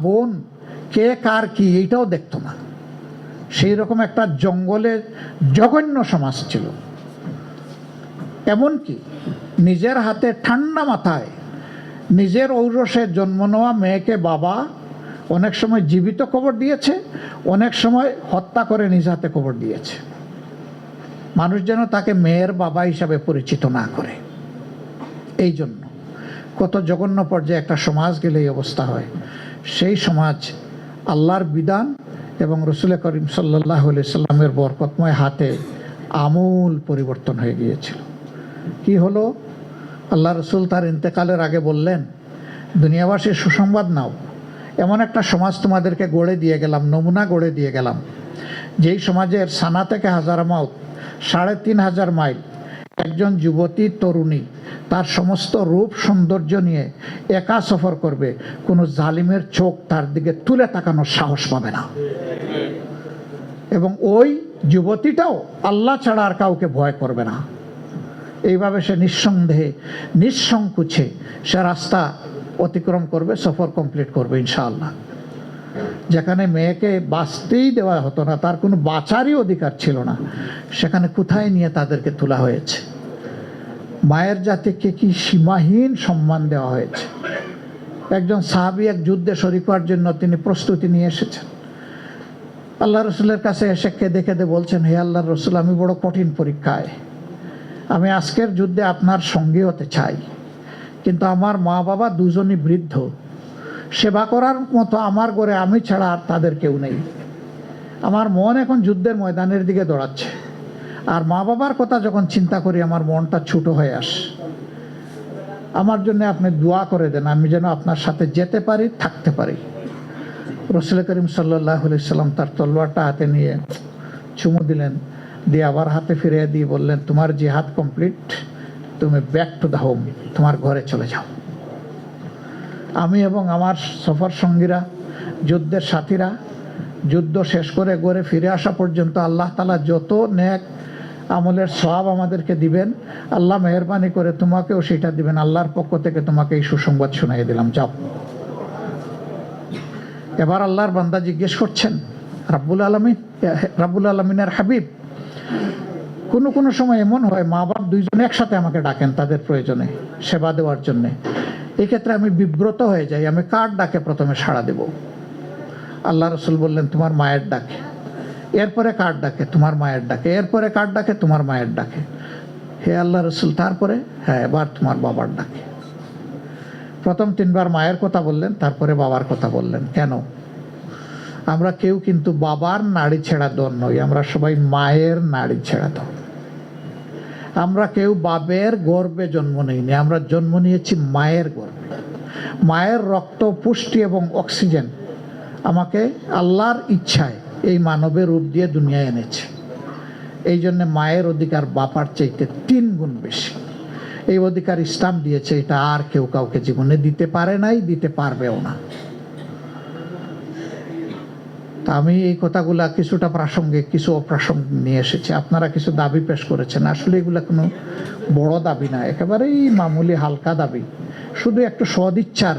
বোন, কে কার কি, এইটাও দেখতো না। সেই রকম একটা জঙ্গলের জঘন্য সমাজ ছিল। এমনকি নিজের হাতে ঠান্ডা মাথায় নিজের ঔরসে জন্ম নেওয়া মেয়েকে বাবা অনেক সময় জীবিত কবর দিয়েছে, অনেক সময় হত্যা করে নিজ হাতে কবর দিয়েছে, মানুষ যেন তাকে মেয়ের বাবা হিসাবে পরিচিত না করে। এই জন্য কত জঘন্য পর্যায়ে একটা সমাজ গেলে এই অবস্থা হয়। সেই সমাজ আল্লাহর বিধান এবং রসুল করিম সাল্লাল্লাহু আলাইহি সাল্লামের বরকতময় হাতে আমূল পরিবর্তন হয়ে গিয়েছিল। কি হলো? আল্লাহ রসুল তার ইন্তেকালের আগে বললেন, দুনিয়াবাসীর সুসংবাদ নাও, এমন একটা সমাজ তোমাদেরকে গড়ে দিয়ে গেলাম, নমুনা গড়ে দিয়ে গেলাম, যেই সমাজের সানা থেকে হাজারামাউত ৩৫০০ মাইল একজন যুবতী তরুণী তার সমস্ত রূপ সৌন্দর্য নিয়ে একা সফর করবে, কোনো জালিমের চোখ তার দিকে তুলে তাকানোর সাহস পাবে না। এবং ওই যুবতীটাও আল্লাহ ছাড়া আর কাউকে ভয় করবে না। এইভাবে সে নিঃসন্দেহে নিঃসংকোচে সে রাস্তা অতিক্রম করবে, সফর কমপ্লিট করবে ইনশাআল্লাহ। যেখানে মেয়েকে বাঁচতেই দেওয়া হতো না, তার কোনো বাঁচারই অধিকার ছিল না, সেখানে কোথায় নিয়ে তাদেরকে তোলা হয়েছে। মায়ের জাতিকে কি সীমাহীন সম্মান দেওয়া হয়েছে। একজন সাহাবী এক যুদ্ধে শরীক হওয়ার জন্য তিনি প্রস্তুতি নিয়ে এসেছেন। আল্লাহ রসুলের কাছে এসে কেঁদে কেঁদে বলছেন, হে আল্লাহর রসুল, আমি বড় কঠিন পরীক্ষায়, আমি আজকের যুদ্ধে আপনার সঙ্গী হতে চাই, কিন্তু আমার মা বাবা দুজনই বৃদ্ধ, সেবা করার মতো আমার ঘরে আমি ছাড়া আর তাদের কেউ নেই। আমার মন এখন যুদ্ধের ময়দানের দিকে দৌড়াচ্ছে, আর মা বাবার কথা যখন চিন্তা করি আমার মনটা ছোট হয়ে আসে। আমার জন্য আপনি দোয়া করে দেন, আমি যেন আপনার সাথে যেতে পারি, থাকতে পারি। রসুল করিম সাল্লাল্লাহু আলাইহি সাল্লাম তার তলোয়ারটা হাতে নিয়ে চুমু দিলেন, দিয়ে আবার হাতে ফিরিয়ে দিয়ে বললেন, তোমার জিহাদ কমপ্লিট, তুমি ব্যাক টু দ্য হোম, তোমার ঘরে চলে যাও। আমি এবং আমার সফর সঙ্গীরা, যুদ্ধের সাথীরা, যুদ্ধ শেষ করে ঘরে ফিরে আসা পর্যন্ত আল্লাহ তাআলা যত নেক আমলের সওয়াব আমাদেরকে দিবেন, আল্লাহ মেহেরবানি করে তোমাকেও সেটা দিবেন। আল্লাহর পক্ষ থেকে তোমাকে এই সুসংবাদ শুনিয়ে দিলাম, যাও। এবার আল্লাহর বান্দা জিজ্ঞেস করছেন, রাব্বুল আলামিনের হাবিব, কোনো সময় এমন হয় মা বাপ দুইজনে একসাথে আমাকে ডাকেন তাদের প্রয়োজনে সেবা দেওয়ার জন্যে, এক্ষেত্রে আমি বিব্রত হয়ে যাই, আমি কার ডাকে প্রথমে সাড়া দেব? আল্লাহ রসুল বললেন, তোমার মায়ের ডাকে। এরপরে কার ডাকে? তোমার মায়ের ডাকে। এরপরে কার ডাকে? তোমার মায়ের ডাকে। হে আল্লাহ রসুল, তারপরে? হ্যাঁ, এবার তোমার বাবার ডাকে। প্রথম 3 বার মায়ের কথা বললেন, তারপরে বাবার কথা বললেন। কেন? আমরা কেউ কিন্তু বাবার নাড়ি ছেঁড়া দল নই, আমরা সবাই মায়ের নাড়ি ছেঁড়া দল। আমরা কেউ বাবের গর্ভে জন্ম নেইনি, আমরা জন্ম নিয়েছি মায়ের গর্ভে। মায়ের রক্ত, পুষ্টি এবং অক্সিজেন আমাকে আল্লাহর ইচ্ছায় এই মানবের রূপ দিয়ে দুনিয়ায় এনেছে। এই জন্য মায়ের অধিকার বাবার চাইতে 3 গুণ বেশি। এই অধিকার ইসলাম দিয়েছে, এটা আর কেউ কাউকে জীবনে দিতে পারে নাই, দিতে পারবেও না। তা আমি এই কথাগুলা কিছুটা প্রাসঙ্গিক, কিছু অপ্রাসঙ্গিক নিয়ে এসেছি। আপনারা কিছু দাবি পেশ করেছেন, আসলে এগুলা কোনো বড় দাবি না, একেবারেই মামুলি হালকা দাবি, শুধু একটু সদিচ্ছার